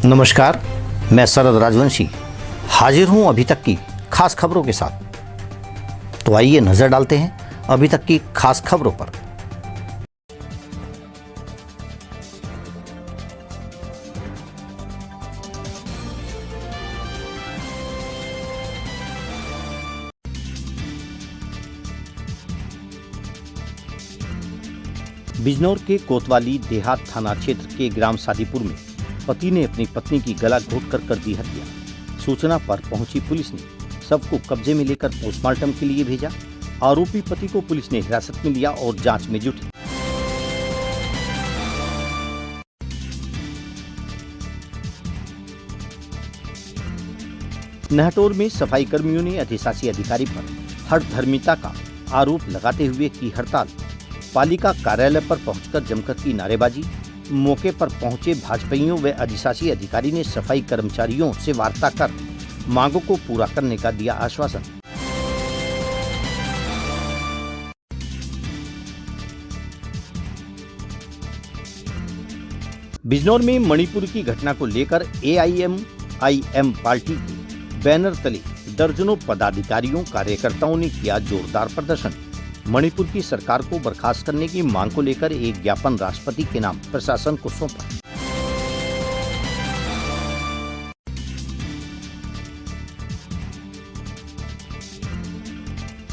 नमस्कार, मैं शरद राजवंशी हाजिर हूं अभी तक की खास खबरों के साथ। तो आइए नजर डालते हैं अभी तक की खास खबरों पर। बिजनौर के कोतवाली देहात थाना क्षेत्र के ग्राम सादीपुर में पति ने अपनी पत्नी की गला घोंटकर कर दी हत्या। सूचना पर पहुंची पुलिस ने शव को कब्जे में लेकर पोस्टमार्टम के लिए भेजा। आरोपी पति को पुलिस ने हिरासत में लिया और जांच में जुटी। नहटोर में सफाई कर्मियों ने अधिशासी अधिकारी पर हठधर्मिता का आरोप लगाते हुए की हड़ताल। पालिका कार्यालय पर पहुंचकर जमकर की नारेबाजी। मौके पर पहुंचे भाजपाइयों व अधिशासी अधिकारी ने सफाई कर्मचारियों से वार्ता कर मांगों को पूरा करने का दिया आश्वासन। बिजनौर में मणिपुर की घटना को लेकर AIMIM पार्टी के बैनर तले दर्जनों पदाधिकारियों कार्यकर्ताओं ने किया जोरदार प्रदर्शन। मणिपुर की सरकार को बर्खास्त करने की मांग को लेकर एक ज्ञापन राष्ट्रपति के नाम प्रशासन को सौंपा।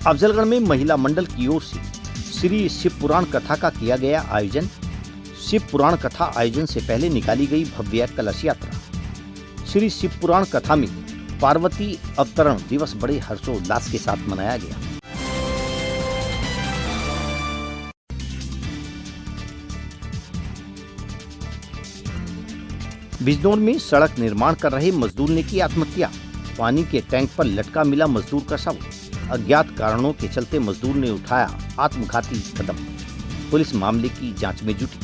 अफजलगढ़ में महिला मंडल की ओर से श्री शिव पुराण कथा का किया गया आयोजन। शिव पुराण कथा आयोजन से पहले निकाली गई भव्य कलश यात्रा। श्री शिव पुराण कथा में पार्वती अवतरण दिवस बड़े हर्षोल्लास के साथ मनाया गया। बिजनौर में सड़क निर्माण कर रहे मजदूर ने की आत्महत्या। पानी के टैंक पर लटका मिला मजदूर का शव। अज्ञात कारणों के चलते मजदूर ने उठाया आत्मघाती कदम। पुलिस मामले की जांच में जुटी।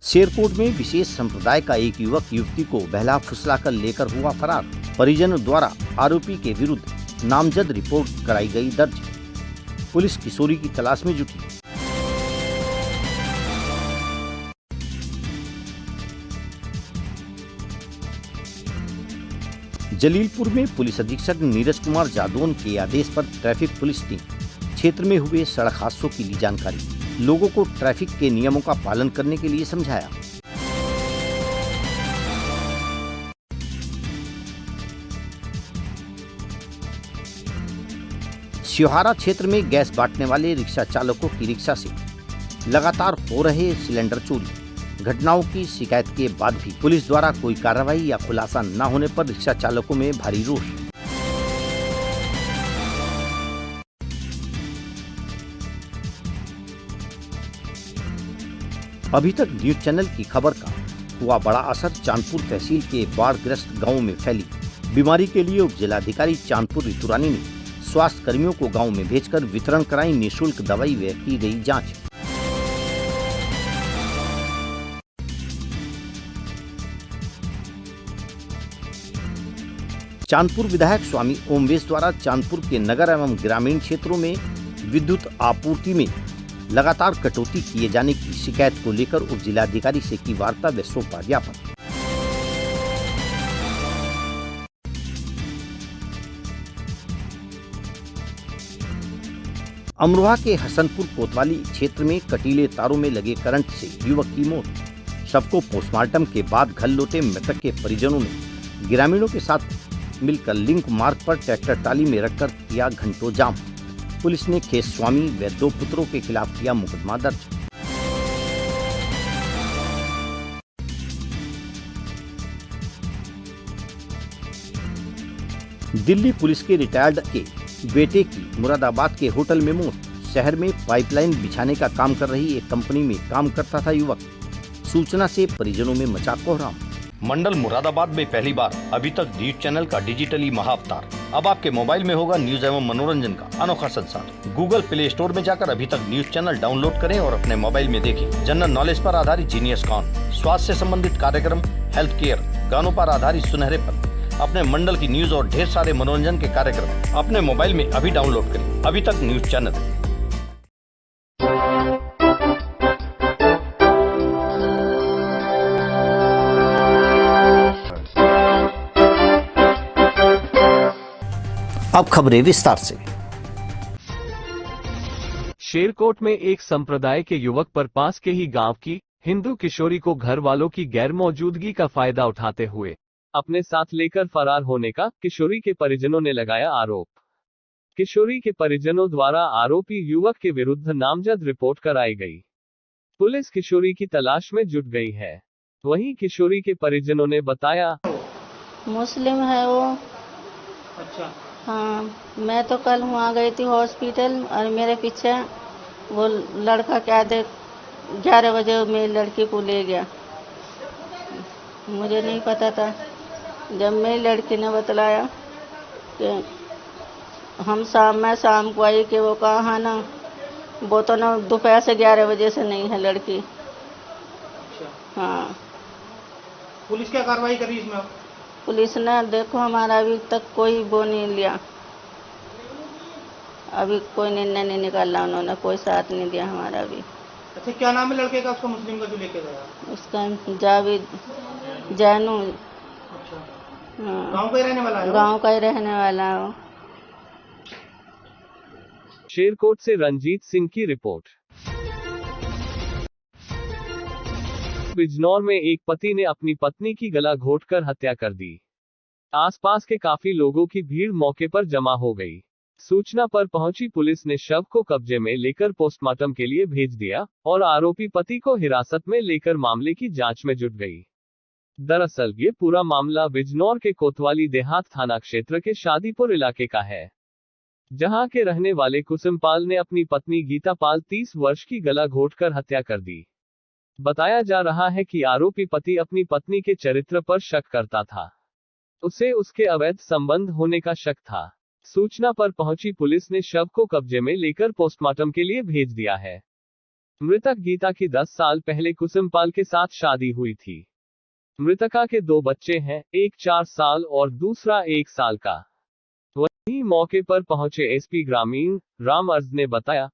शेरकोट में विशेष संप्रदाय का एक युवक युवती को बहला फुसलाकर लेकर हुआ फरार। परिजनों द्वारा आरोपी के विरुद्ध नामजद रिपोर्ट कराई गई दर्ज। पुलिस किशोरी की तलाश में जुटी। जलीलपुर में पुलिस अधीक्षक नीरज कुमार जादौन के आदेश पर ट्रैफिक पुलिस टीम क्षेत्र में हुए सड़क हादसों की ली जानकारी। लोगों को ट्रैफिक के नियमों का पालन करने के लिए समझाया। शिवहारा क्षेत्र में गैस बांटने वाले रिक्शा चालकों की रिक्शा से लगातार हो रहे सिलेंडर चोरी। घटनाओं की शिकायत के बाद भी पुलिस द्वारा कोई कार्रवाई या खुलासा न होने पर रिक्शा चालकों में भारी रोष। अभी तक न्यूज चैनल की खबर का हुआ बड़ा असर। चांदपुर तहसील के बाढ़ग्रस्त गांवों में फैली बीमारी के लिए उप जिलाधिकारी चांदपुर ऋतुरानी ने स्वास्थ्य कर्मियों को गांव में भेजकर वितरण कराई निःशुल्क दवाई व की गई जांच। चांदपुर विधायक स्वामी ओमवेश द्वारा चांदपुर के नगर एवं ग्रामीण क्षेत्रों में विद्युत आपूर्ति में लगातार कटौती किए जाने की शिकायत को लेकर उप जिलाधिकारी से की वार्ता व सौंपा ज्ञापन। अमरोहा के हसनपुर कोतवाली क्षेत्र में कटीले तारों में लगे करंट से युवक की मौत। शव को पोस्टमार्टम के बाद घर लौटे मृतक के परिजनों ने ग्रामीणों के साथ मिलकर लिंक मार्ग पर ट्रैक्टर टाली में रखकर किया घंटों जाम। पुलिस ने खेस स्वामी व 2 पुत्रों के खिलाफ किया मुकदमा दर्ज। दिल्ली पुलिस के रिटायर्ड के बेटे की मुरादाबाद के होटल में मौत। शहर में पाइपलाइन बिछाने का काम कर रही एक कंपनी में काम करता था युवक। सूचना से परिजनों में मचा कोहराम। मंडल मुरादाबाद में पहली बार अभी तक न्यूज चैनल का डिजिटली महाअवतार। अब आपके मोबाइल में होगा न्यूज एवं मनोरंजन का अनोखा संसार। गूगल प्ले स्टोर में जाकर अभी तक न्यूज चैनल डाउनलोड करें और अपने मोबाइल में देखें। जनरल नॉलेज पर आधारित जीनियस कॉन, स्वास्थ्य से संबंधित कार्यक्रम, हेल्थ केयर, गानों पर आधारित सुनहरे पल, अपने मंडल की न्यूज और ढेर सारे मनोरंजन के कार्यक्रम अपने मोबाइल में अभी डाउनलोड करें। अभी तक न्यूज चैनल। अब खबरें विस्तार से। शेरकोट में एक संप्रदाय के युवक पर पास के ही गांव की हिंदू किशोरी को घर वालों की गैर मौजूदगी का फायदा उठाते हुए अपने साथ लेकर फरार होने का किशोरी के परिजनों ने लगाया आरोप। किशोरी के परिजनों द्वारा आरोपी युवक के विरुद्ध नामजद रिपोर्ट कराई गई। पुलिस किशोरी की तलाश में जुट गई है। वहीं किशोरी के परिजनों ने बताया, मुस्लिम है वो। अच्छा। हाँ, मैं तो कल वहाँ गई थी हॉस्पिटल और मेरे पीछे वो लड़का क्या दे 11 बजे मेरी लड़की को ले गया। मुझे नहीं पता था। जब मेरी लड़की ने बतलाया कि मैं शाम को आई कि वो कहा ना वो तो ना दोपहर से 11 बजे से नहीं है लड़की। अच्छा। हाँ, पुलिस क्या कार्रवाई करी इसमें? पुलिस ने देखो हमारा अभी तक कोई वो नहीं लिया, अभी कोई निर्णय नहीं निकाला, उन्होंने कोई साथ नहीं दिया हमारा अभी। अच्छा, क्या नाम है लड़के का, उसका मुस्लिम का जो लेके गया? उसका जावेद जानू। अच्छा। हाँ, गांव का ही रहने वाला है? गांव का ही रहने वाला है वो। शेरकोट से रंजीत सिंह की रिपोर्ट। बिजनौर में एक पति ने अपनी पत्नी की गला घोंटकर हत्या कर दी। आसपास के काफी लोगों की भीड़ मौके पर जमा हो गई। सूचना पर पहुंची पुलिस ने शव को कब्जे में लेकर पोस्टमार्टम के लिए भेज दिया और आरोपी पति को हिरासत में लेकर मामले की जांच में जुट गई। दरअसल ये पूरा मामला बिजनौर के कोतवाली देहात थाना क्षेत्र के शादीपुर इलाके का है, जहां के रहने वाले कुसुमपाल ने अपनी पत्नी गीता पाल 30 वर्ष की गला घोंटकर हत्या कर दी। बताया जा रहा है कि आरोपी पति अपनी पत्नी के चरित्र पर शक करता था। उसे उसके अवैध संबंध होने का शक था। सूचना पर पहुंची पुलिस ने शव को कब्जे में लेकर पोस्टमार्टम के लिए भेज दिया है। मृतक गीता की 10 साल पहले कुसुमपाल के साथ शादी हुई थी। मृतका के 2 बच्चे हैं, एक 4 साल और दूसरा 1 साल का। वहीं मौके पर पहुंचे एसपी ग्रामीण राम अर्ज ने बताया,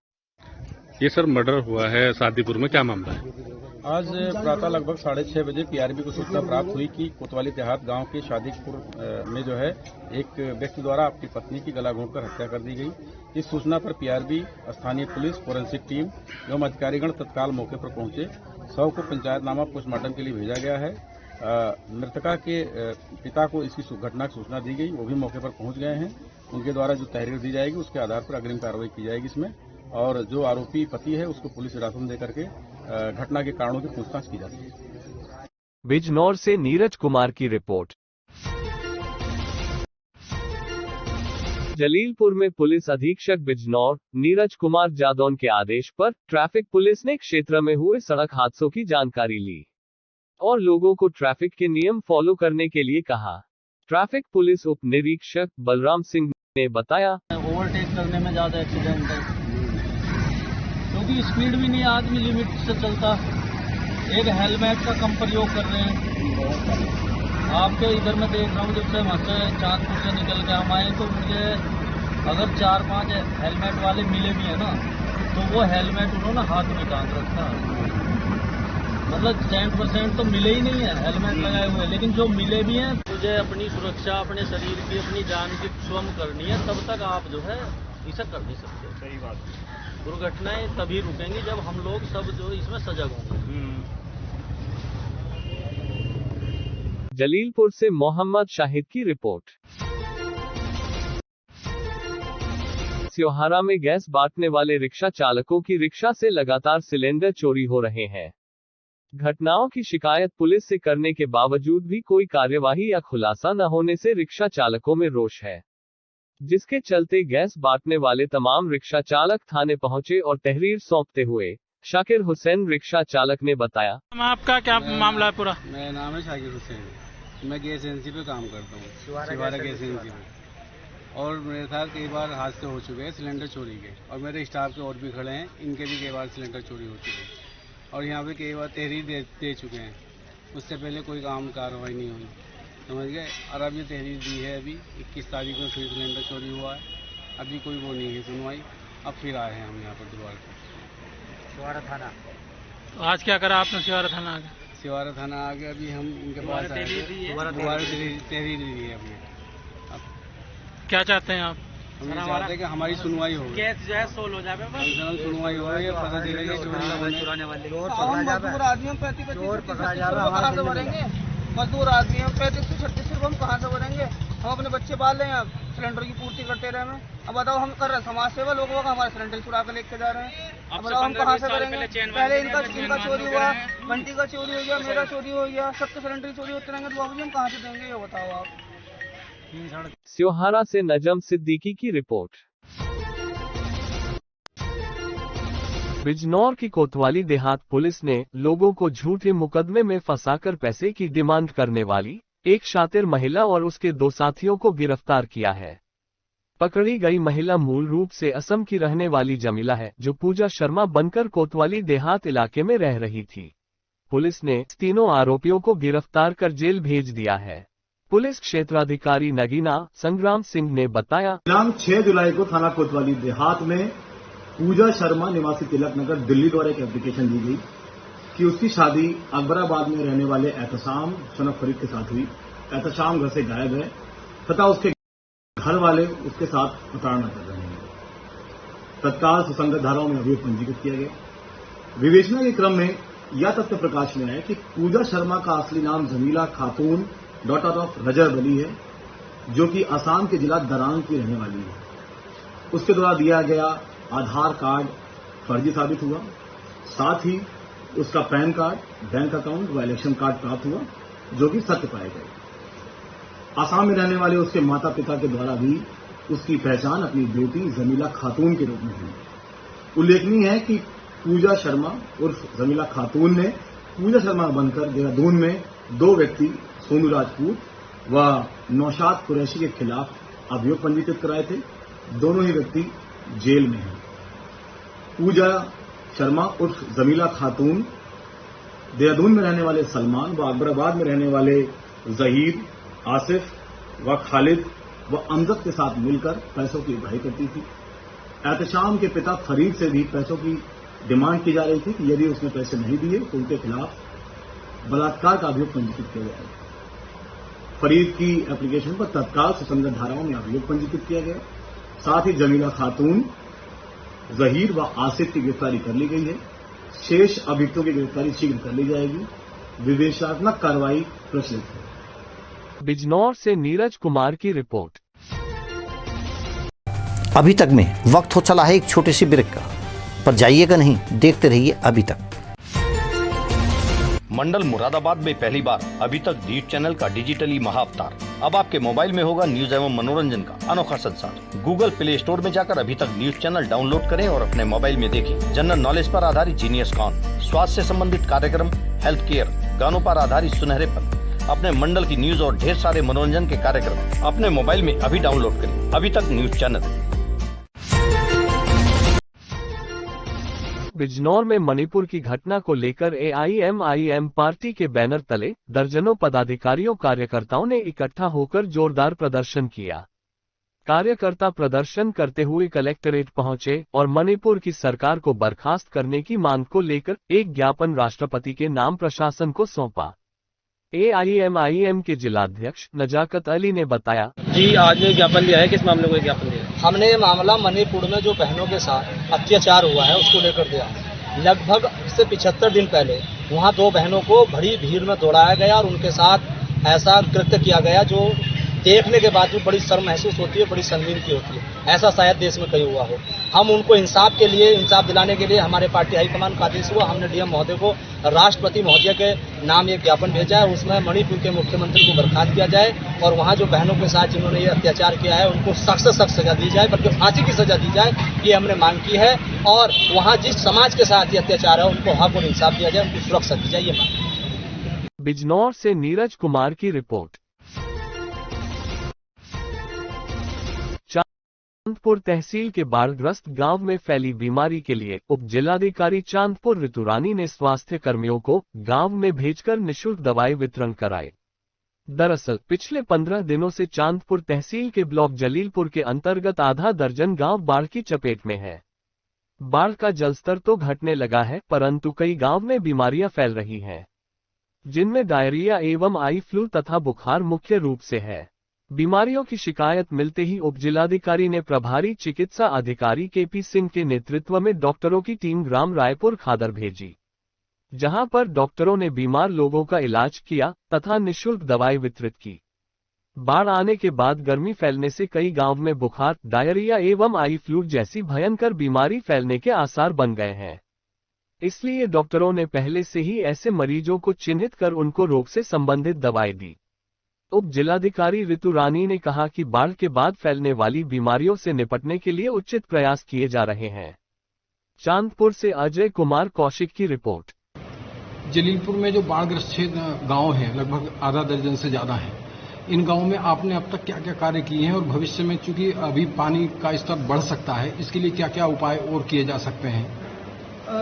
ये सर मर्डर हुआ है शादीपुर में, क्या मामला है? आज प्रातः लगभग 6:30 बजे पीआरबी को सूचना प्राप्त हुई कि कोतवाली देहात गांव के शादीपुर में जो है एक व्यक्ति द्वारा अपनी पत्नी की गला घोंटकर हत्या कर दी गई। इस सूचना पर पीआरबी, स्थानीय पुलिस, फोरेंसिक टीम एवं अधिकारीगण तत्काल मौके पर पहुंचे। शव को पंचायतनामा पोस्टमार्टम के लिए भेजा गया है। मृतका के पिता को इसकी घटना की सूचना दी गई, वो भी मौके पर पहुंच गए हैं। उनके द्वारा जो तहरीर दी जाएगी उसके आधार पर अग्रिम कार्रवाई की जाएगी इसमें, और जो आरोपी पति है उसको पुलिस हिरासत में देकर के घटना के कारणों की पूछताछ की जाती है। बिजनौर से नीरज कुमार की रिपोर्ट। जलीलपुर में पुलिस अधीक्षक बिजनौर नीरज कुमार जादौन के आदेश पर ट्रैफिक पुलिस ने क्षेत्र में हुए सड़क हादसों की जानकारी ली और लोगों को ट्रैफिक के नियम फॉलो करने के लिए कहा। ट्रैफिक पुलिस उप निरीक्षक बलराम सिंह ने बताया, ओवरटेक करने में ज्यादा एक्सीडेंट है, क्योंकि स्पीड भी नहीं, आदमी लिमिट से चलता। एक हेलमेट का कम प्रयोग कर रहे हैं। आपके इधर में देख रहा हूँ, जब से वहाँ से चांदपुर से निकल के हम आए तो मुझे अगर 4-5 हेलमेट वाले मिले भी है ना, तो वो हेलमेट उन्होंने हाथ में टांग रखा। मतलब 100% तो मिले ही नहीं है हेलमेट लगाए हुए, लेकिन जो मिले भी हैं, मुझे अपनी सुरक्षा, अपने शरीर की, अपनी जान की स्वयं करनी है, तब तक आप जो है इसे कर नहीं सकते। सही बात। दुर्घटनाएं तभी रुकेंगी जब हम लोग सब जो इसमें सजग होंगे। जलीलपुर से मोहम्मद शाहिद की रिपोर्ट। स्योहारा में गैस बांटने वाले रिक्शा चालकों की रिक्शा से लगातार सिलेंडर चोरी हो रहे हैं। घटनाओं की शिकायत पुलिस से करने के बावजूद भी कोई कार्यवाही या खुलासा न होने से रिक्शा चालकों में रोष है, जिसके चलते गैस बांटने वाले तमाम रिक्शा चालक थाने पहुंचे और तहरीर सौंपते हुए शाकिर हुसैन रिक्शा चालक ने बताया, आपका क्या मामला है पूरा? मेरा नाम है शाकिर हुसैन, मैं गैस एजेंसी पे काम करता हूँ, शिवारा गैस एजेंसी में। और मेरे साथ कई बार हादसे हो चुके हैं सिलेंडर चोरी के, और मेरे स्टाफ के और भी खड़े हैं, इनके भी कई बार सिलेंडर चोरी हो चुके हैं, और यहाँ पे कई बार तहरीर दे चुके हैं। उससे पहले कोई काम कार्रवाई नहीं हुई, समझ गए। और अब ये तहरीर दी है, अभी 21 तारीख में फिर सिलेंडर चोरी हुआ है, अभी कोई वो नहीं है सुनवाई। अब फिर आए हैं हम यहाँ पर दोबारा शिवारा थाना। तो आज क्या करा आपने शिवारा थाना आगे? शिवारा थाना आगे अभी हम इनके पास आए, दोबारा तहरीर दी है अभी। क्या चाहते हैं आप? हम ये चाहते हैं कि हमारी सुनवाई हो, केस जो है सोल्व हो जाए बस। सुनवाई हो रही है, पता चले कि चुराने वाले मजदूर आदमी हम 35-36 भरेंगे। मजदूर आदमी हम 35-36 हम कहाँ से भरेंगे? हम अपने बच्चे पाल रहे हैं, अब सिलेंडर की पूर्ति करते रहे हमें। अब बताओ हम कर रहे हैं समाज सेवा, लोगों का हमारे सिलेंडर चुरा कर लेके जा रहे हैं। अब बताओ हम कहाँ से करेंगे? पहले इनका चोरी हुआ, बंटी का चोरी हो गया, मेरा चोरी हो गया, सबके सिलेंडर चोरी होते रहेंगे तो बाबूजी हम कहाँ से देंगे, ये बताओ आप। स्योहारा से नजम सिद्दीकी की रिपोर्ट। बिजनौर की कोतवाली देहात पुलिस ने लोगों को झूठे मुकदमे में फंसाकर पैसे की डिमांड करने वाली एक शातिर महिला और उसके 2 साथियों को गिरफ्तार किया है। पकड़ी गई महिला मूल रूप से असम की रहने वाली जमीला है, जो पूजा शर्मा बनकर कोतवाली देहात इलाके में रह रही थी। पुलिस ने तीनों आरोपियों को गिरफ्तार कर जेल भेज दिया है। पुलिस क्षेत्राधिकारी नगीना संग्राम सिंह ने बताया, 6 जुलाई को थाना कोतवाली देहात में पूजा शर्मा निवासी तिलक नगर दिल्ली द्वारा एक एप्लीकेशन दी गई कि उसकी शादी अकबराबाद में रहने वाले एहतशाम सनफ फरीद के साथ हुई। एहतशाम घर से गायब है तथा उसके घर वाले उसके साथ प्रताड़ना कर रहे हैं। तत्काल सुसंगत धाराओं में अभियोग पंजीकृत किया गया। विवेचना के क्रम में यह तथ्य प्रकाश में आया कि पूजा शर्मा का असली नाम जमीला खातून डॉटर ऑफ रजब अली है, जो कि असम के जिला दरांग की रहने वाली है। उसके द्वारा दिया गया आधार कार्ड फर्जी साबित हुआ। साथ ही उसका पैन कार्ड, बैंक अकाउंट व इलेक्शन कार्ड प्राप्त हुआ, जो कि सत्य पाए गए। असम में रहने वाले उसके माता पिता के द्वारा भी उसकी पहचान अपनी बेटी जमीला खातून के रूप में हुई। उल्लेखनीय है कि पूजा शर्मा उर्फ जमीला खातून ने पूजा शर्मा बनकर देहरादून में 2 व्यक्ति सोनू राजपूत व नौशाद कुरैशी के खिलाफ अभियोग पंजीकृत कराए थे। दोनों ही व्यक्ति जेल में हैं। पूजा शर्मा उर्फ जमीला खातून देहरादून में रहने वाले सलमान व अकबराबाद में रहने वाले जहीर, आसिफ व खालिद व अमजद के साथ मिलकर पैसों की उगाही करती थी। एहतशाम के पिता फरीद से भी पैसों की डिमांड की जा रही थी कि यदि उसने पैसे नहीं दिए तो उनके खिलाफ बलात्कार का अभियोग पंजीकृत किया जाएगा। फरीद की एप्लीकेशन पर तत्काल सुसंगत धाराओं में अभियोग पंजीकृत किया गया। साथ ही जमीला खातून, जहीर व आसिफ की गिरफ्तारी कर ली गई है। शेष अभियुक्तों की गिरफ्तारी शीघ्र कर ली जाएगी। विवेचनात्मक कार्रवाई प्रचलित है। बिजनौर से नीरज कुमार की रिपोर्ट। अभी तक में वक्त हो चला है एक छोटे से ब्रेक का, पर जाइएगा नहीं, देखते रहिए अभी तक। मंडल मुरादाबाद में पहली बार अभी तक न्यूज चैनल का डिजिटली महाअवतार। अब आपके मोबाइल में होगा न्यूज एवं मनोरंजन का अनोखा संसार। गूगल प्ले स्टोर में जाकर अभी तक न्यूज चैनल डाउनलोड करें और अपने मोबाइल में देखें जनरल नॉलेज पर आधारित जीनियस कॉन, स्वास्थ्य से संबंधित कार्यक्रम, हेल्थ केयर, गानों पर आधारित सुनहरे पल, अपने मंडल की न्यूज और ढेर सारे मनोरंजन के कार्यक्रम अपने मोबाइल में अभी डाउनलोड करें। अभी तक न्यूज चैनल। बिजनौर में मणिपुर की घटना को लेकर AIMIM पार्टी के बैनर तले दर्जनों पदाधिकारियों कार्यकर्ताओं ने इकट्ठा होकर जोरदार प्रदर्शन किया। कार्यकर्ता प्रदर्शन करते हुए कलेक्ट्रेट पहुंचे और मणिपुर की सरकार को बर्खास्त करने की मांग को लेकर एक ज्ञापन राष्ट्रपति के नाम प्रशासन को सौंपा। AIMIM के जिलाध्यक्ष नजाकत अली ने बताया, जी आज ने ज्ञापन दिया है। किस मामले को ज्ञापन दिया? हमने ये मामला मणिपुर में जो बहनों के साथ अत्याचार हुआ है उसको लेकर दिया। लगभग से 75 दिन पहले वहाँ 2 बहनों को बड़ी भीड़ में दौड़ाया गया और उनके साथ ऐसा कृत्य किया गया जो देखने के बाद भी बड़ी शर्म महसूस होती है, बड़ी शर्मिंदगी होती है। ऐसा शायद देश में कहीं हुआ हो। हम उनको इंसाफ के लिए, इंसाफ दिलाने के लिए हमारे पार्टी हाईकमान का आदेश हुआ। हमने DM महोदय को राष्ट्रपति महोदय के नाम एक ज्ञापन भेजा है। उसमें मणिपुर के मुख्यमंत्री को बर्खास्त किया जाए और वहाँ जो बहनों के साथ जिन्होंने ये अत्याचार किया है उनको सख्त से सख्त सजा दी जाए, बल्कि फांसी की सजा दी जाए, ये हमने मांग की है। और वहाँ जिस समाज के साथ ये अत्याचार है उनको हक और इंसाफ दिया जाए, उनको सुरक्षा दी जाए, ये मांग। बिजनौर से नीरज कुमार की रिपोर्ट। चांदपुर तहसील के बाढ़ग्रस्त गांव में फैली बीमारी के लिए उप जिलाधिकारी चांदपुर ऋतुरानी ने स्वास्थ्य कर्मियों को गांव में भेजकर निःशुल्क दवाई वितरण कराए। दरअसल पिछले 15 दिनों से चांदपुर तहसील के ब्लॉक जलीलपुर के अंतर्गत आधा दर्जन गांव बाढ़ की चपेट में है। बाढ़ का जलस्तर तो घटने लगा है, परंतु कई गांव में बीमारियां फैल रही हैं, जिनमें डायरिया एवं आई फ्लू तथा बुखार मुख्य रूप से है। बीमारियों की शिकायत मिलते ही उपजिलाधिकारी ने प्रभारी चिकित्सा अधिकारी केपी सिंह के नेतृत्व में डॉक्टरों की टीम ग्राम रायपुर खादर भेजी, जहां पर डॉक्टरों ने बीमार लोगों का इलाज किया तथा निःशुल्क दवाई वितरित की। बाढ़ आने के बाद गर्मी फैलने से कई गांव में बुखार, डायरिया एवं आई फ्लू जैसी भयंकर बीमारी फैलने के आसार बन गए हैं। इसलिए डॉक्टरों ने पहले से ही ऐसे मरीजों को चिन्हित कर उनको रोग से संबंधित दवाई दी। उप जिलाधिकारी ऋतु रानी ने कहा कि बाढ़ के बाद फैलने वाली बीमारियों से निपटने के लिए उचित प्रयास किए जा रहे हैं। चांदपुर से अजय कुमार कौशिक की रिपोर्ट। जलीलपुर में जो बाढ़ग्रस्त गांव हैं, लगभग आधा दर्जन से ज्यादा हैं। इन गांवों में आपने अब तक क्या क्या कार्य किए हैं और भविष्य में चूंकि अभी पानी का स्तर बढ़ सकता है, इसके लिए क्या क्या उपाय और किए जा सकते हैं?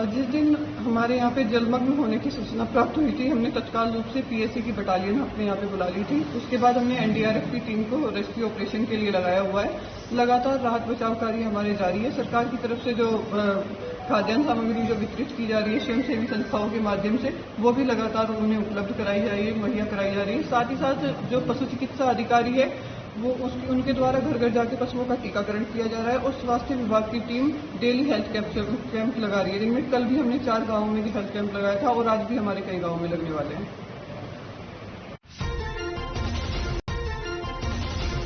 जिस दिन हमारे यहाँ पे जलमग्न होने की सूचना प्राप्त हुई थी, हमने तत्काल रूप से पीएससी की बटालियन अपने यहाँ पे बुला ली थी। उसके बाद हमने एनडीआरएफ की टीम को रेस्क्यू ऑपरेशन के लिए लगाया हुआ है। लगातार राहत बचाव कार्य हमारे जारी है। सरकार की तरफ से जो खाद्यान्न सामग्री जो वितरित की जा रही है स्वयंसेवी संस्थाओं के माध्यम से, वो भी लगातार उन्हें उपलब्ध कराई जा रही है, मुहैया कराई जा रही है। साथ ही साथ जो पशु चिकित्सा अधिकारी है वो उनके द्वारा घर घर जाके पशुओं का टीकाकरण किया जा रहा है और स्वास्थ्य विभाग की टीम डेली हेल्थ कैंप लगा रही है। इनमें कल भी हमने 4 गांवों में भी हेल्थ कैंप लगाया था और आज भी हमारे कई गांवों में लगने वाले हैं।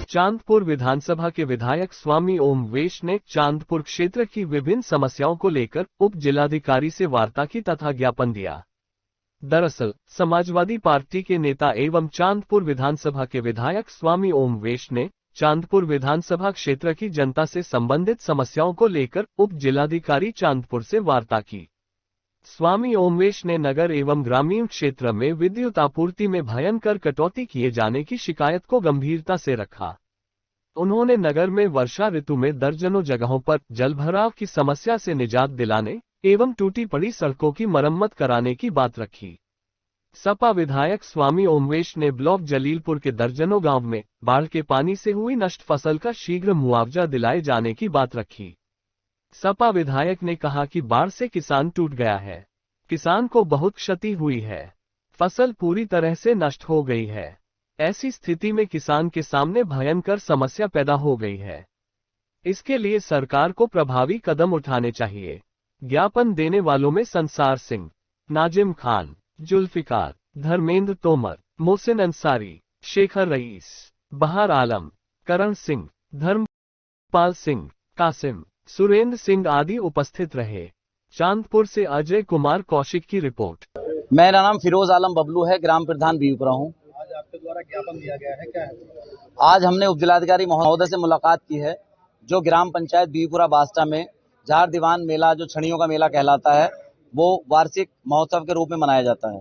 चांदपुर विधानसभा के विधायक स्वामी ओमवेश ने चांदपुर क्षेत्र की विभिन्न समस्याओं को लेकर उप जिलाधिकारी से वार्ता की तथा ज्ञापन दिया। दरअसल समाजवादी पार्टी के नेता एवं चांदपुर विधानसभा के विधायक स्वामी ओमवेश ने चांदपुर विधानसभा क्षेत्र की जनता से संबंधित समस्याओं को लेकर उप जिलाधिकारी चांदपुर से वार्ता की। स्वामी ओमवेश ने नगर एवं ग्रामीण क्षेत्र में विद्युत आपूर्ति में भयंकर कटौती किए जाने की शिकायत को गंभीरता से रखा। उन्होंने नगर में वर्षा ऋतु में दर्जनों जगहों पर जलभराव की समस्या से निजात दिलाने एवं टूटी पड़ी सड़कों की मरम्मत कराने की बात रखी। सपा विधायक स्वामी ओमवेश ने ब्लॉक जलीलपुर के दर्जनों गांव में बाढ़ के पानी से हुई नष्ट फसल का शीघ्र मुआवजा दिलाए जाने की बात रखी। सपा विधायक ने कहा कि बाढ़ से किसान टूट गया है, किसान को बहुत क्षति हुई है, फसल पूरी तरह से नष्ट हो गई है। ऐसी स्थिति में किसान के सामने भयंकर समस्या पैदा हो गई है। इसके लिए सरकार को प्रभावी कदम उठाने चाहिए। ज्ञापन देने वालों में संसार सिंह, नाजिम खान, जुल्फिकार, धर्मेंद्र तोमर, मोहसिन अंसारी, शेखर रईस, बहार आलम, करण सिंह, धर्मपाल सिंह, कासिम, सुरेंद्र सिंह आदि उपस्थित रहे। चांदपुर से अजय कुमार कौशिक की रिपोर्ट। मेरा नाम फिरोज आलम बबलू है, ग्राम प्रधान बीपुरा हूँ। आज आपके द्वारा ज्ञापन दिया गया है, क्या है? आज हमने उपजिलाधिकारी महोदय से मुलाकात की है, जो ग्राम पंचायत बीपुरा बास्टा में झाड़ दीवान मेला, जो छड़ियों का मेला कहलाता है, वो वार्षिक महोत्सव के रूप में मनाया जाता है।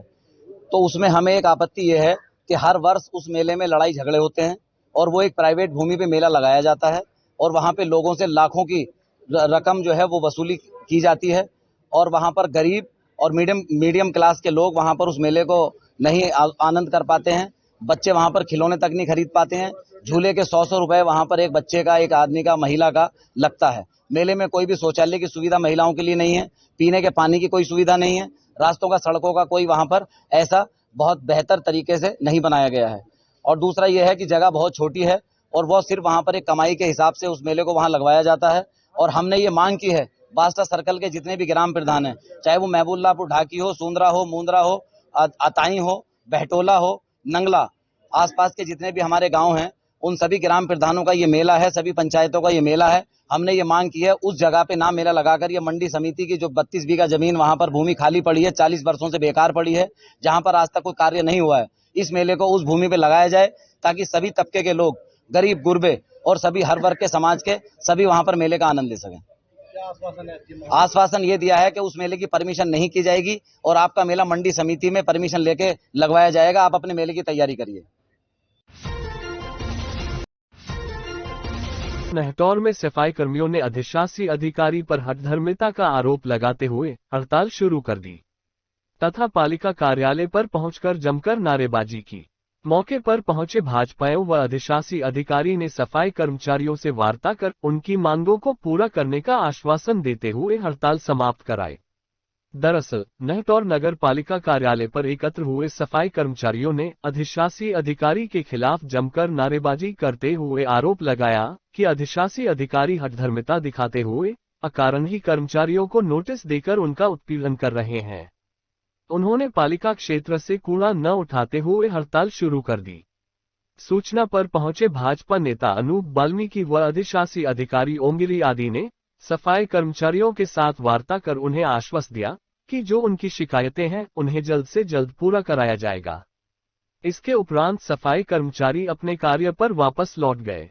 तो उसमें हमें एक आपत्ति यह है कि हर वर्ष उस मेले में लड़ाई झगड़े होते हैं और वो एक प्राइवेट भूमि पे मेला लगाया जाता है और वहां पे लोगों से लाखों की रकम जो है वो वसूली की जाती है और वहां पर गरीब और मीडियम क्लास के लोग वहां पर उस मेले को नहीं आनंद कर पाते हैं। बच्चे वहां पर खिलौने तक नहीं खरीद पाते हैं। झूले के 100 रुपए वहां पर एक बच्चे का, एक आदमी का, महिला का लगता है। मेले में कोई भी शौचालय की सुविधा महिलाओं के लिए नहीं है, पीने के पानी की कोई सुविधा नहीं है, रास्तों का, सड़कों का कोई वहां पर ऐसा बहुत बेहतर तरीके से नहीं बनाया गया है। और दूसरा यह है कि जगह बहुत छोटी है और वो सिर्फ वहां पर एक कमाई के हिसाब से उस मेले को वहां लगवाया जाता है। और हमने ये मांग की है, बास्टा सर्कल के जितने भी ग्राम प्रधान हैं, चाहे वो महबूबुल्लाहपुर ढाकी हो, सुंदरा हो, मुंद्रा हो, अताई हो, बहटोला हो, नंगला, आसपास के जितने भी हमारे गांव हैं, उन सभी ग्राम प्रधानों का ये मेला है, सभी पंचायतों का ये मेला है। हमने ये मांग की है उस जगह पे ना मेला लगाकर ये मंडी समिति की जो 32 बीघा जमीन वहां पर भूमि खाली पड़ी है, 40 वर्षों से बेकार पड़ी है, जहां पर आज तक कोई कार्य नहीं हुआ है, इस मेले को उस भूमि पे लगाया जाए ताकि सभी तबके के लोग, गरीब गुरबे और सभी हर वर्ग के समाज के सभी वहां पर मेले का आनंद ले सकें। आश्वासन ये दिया है कि उस मेले की परमिशन नहीं की जाएगी और आपका मेला मंडी समिति में परमिशन लेके लगवाया जाएगा। आप अपने मेले की तैयारी करिए। नहटौर में सफाई कर्मियों ने अधिशासी अधिकारी पर हठधर्मिता का आरोप लगाते हुए हड़ताल शुरू कर दी तथा पालिका कार्यालय पर पहुंचकर जमकर नारेबाजी की। मौके पर पहुंचे भाजपाइयों व अधिशासी अधिकारी ने सफाई कर्मचारियों से वार्ता कर उनकी मांगों को पूरा करने का आश्वासन देते हुए हड़ताल समाप्त कराई। दरअसल नहटौर नगर पालिका कार्यालय पर एकत्र हुए सफाई कर्मचारियों ने अधिशासी अधिकारी के खिलाफ जमकर नारेबाजी करते हुए आरोप लगाया कि अधिशासी अधिकारी हठधर्मिता दिखाते हुए अकारण ही कर्मचारियों को नोटिस देकर उनका उत्पीड़न कर रहे हैं। उन्होंने पालिका क्षेत्र से कूड़ा न उठाते हुए हड़ताल शुरू कर दी। सूचना पर पहुंचे भाजपा नेता अनूप वाल्मीकि व अधिशासी अधिकारी ओमगिरी आदि ने सफाई कर्मचारियों के साथ वार्ता कर उन्हें आश्वस्त दिया कि जो उनकी शिकायतें हैं उन्हें जल्द से जल्द पूरा कराया जाएगा। इसके उपरांत सफाई कर्मचारी अपने कार्य पर वापस लौट गए।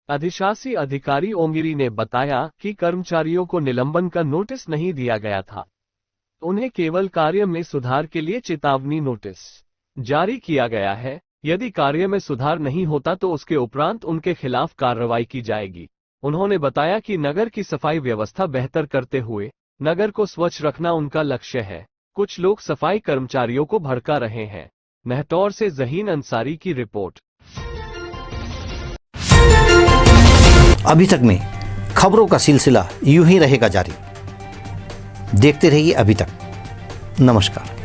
अधिशासी अधिकारी ओमगिरी ने बताया कि कर्मचारियों को निलंबन का नोटिस नहीं दिया गया था। उन्हें केवल कार्य में सुधार के लिए चेतावनी नोटिस जारी किया गया है। यदि कार्य में सुधार नहीं होता तो उसके उपरांत उनके खिलाफ कार्रवाई की जाएगी। उन्होंने बताया कि नगर की सफाई व्यवस्था बेहतर करते हुए नगर को स्वच्छ रखना उनका लक्ष्य है। कुछ लोग सफाई कर्मचारियों को भड़का रहे हैं। नहटौर से जहीन अंसारी की रिपोर्ट। अभी तक में खबरों का सिलसिला यूं ही रहेगा जारी। देखते रहिए अभी तक। नमस्कार।